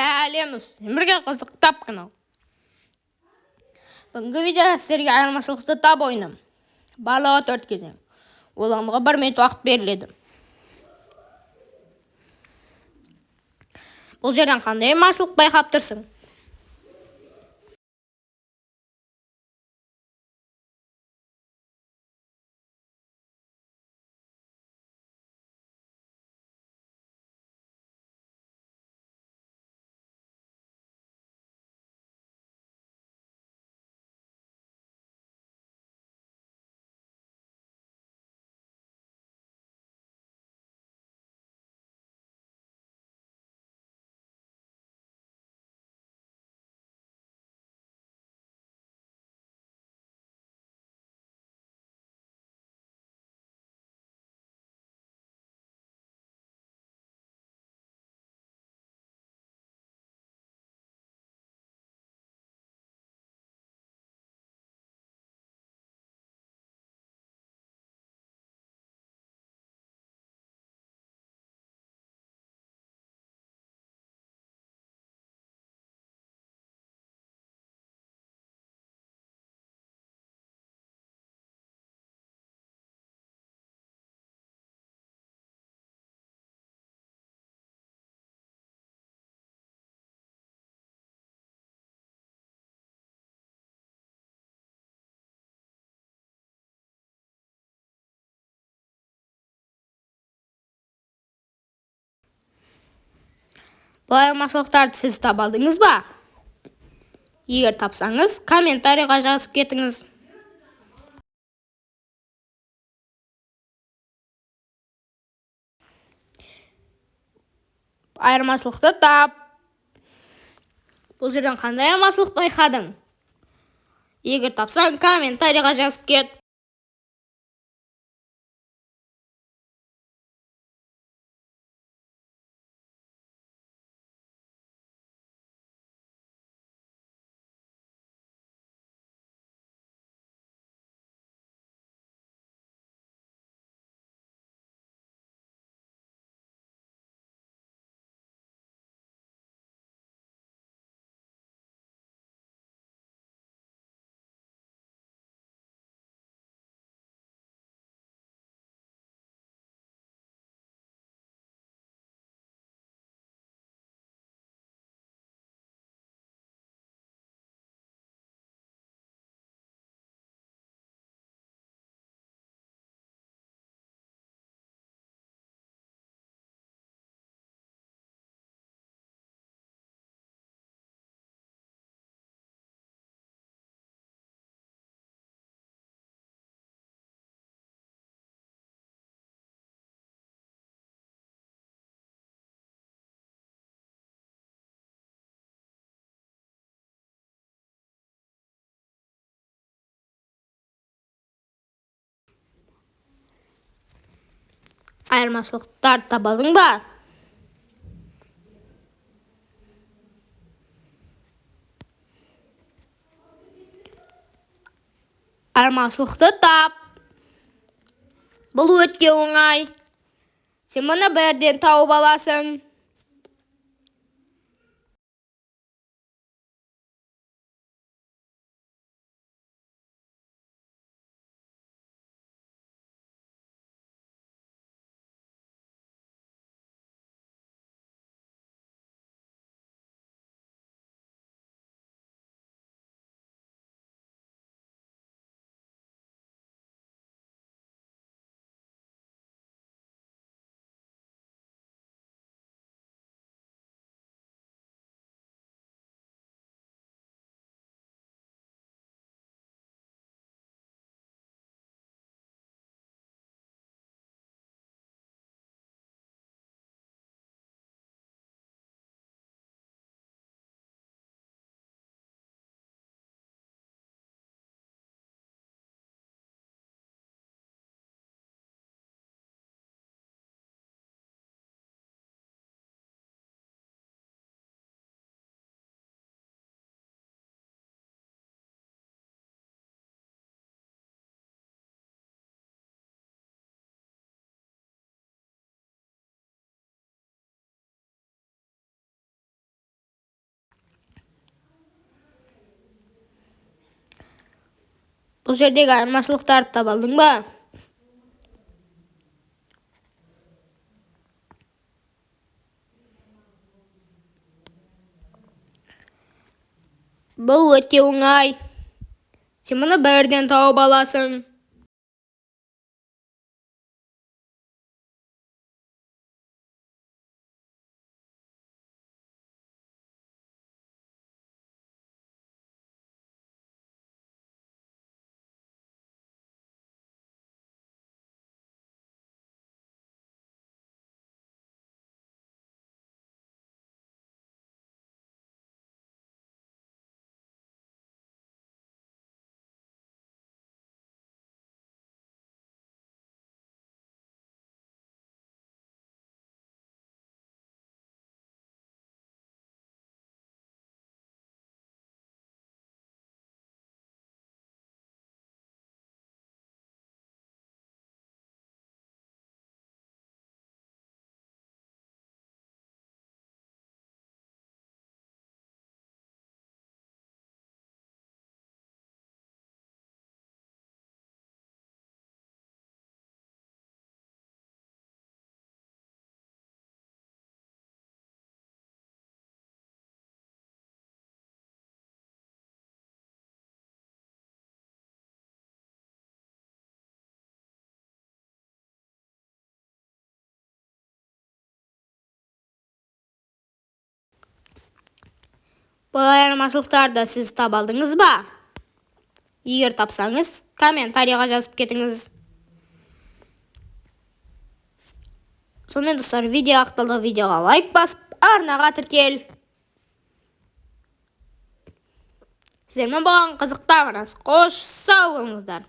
Сәлем өмірге қызық кітап канал. Бүгінгі видеода сіздерге айырмашылықты тап ойыным. Барлығы 4 кезең. Ойнауға 1 минут уақыт беріледі. Бұл жерден қандай айырмашылық байқап тұрсың? Бұл айырмашылықтарды сіз таба алдыңыз ба? Егер тапсаңыз, комментарийға жазып кетіңіз. Айырмашылықты тап. Бұл жерден қандай айырмашылық байқадың? Егер тапсаң, комментарийға жазып кет. Айырмашылықтарды таба алдың ба? Айырмашылықты тап. Бұл өте оңай. Сен мұны бірден тауып аласың. Бұл жердегі айырмашылықтарды таба алдың ба? Бұл өте оңай. Сен мұны бірден тауып аласың. Бұл айырмашылықтарды сіз таба алдыңыз ба? Егер тапсаңыз, комментарийға жазып кетіңіз. Сонымен достар, видео аяқталды. Видеоға лайк басып, арнаға тіркел. Сіздермен болған қызықтарыңыз. Қош сау болыңыздар.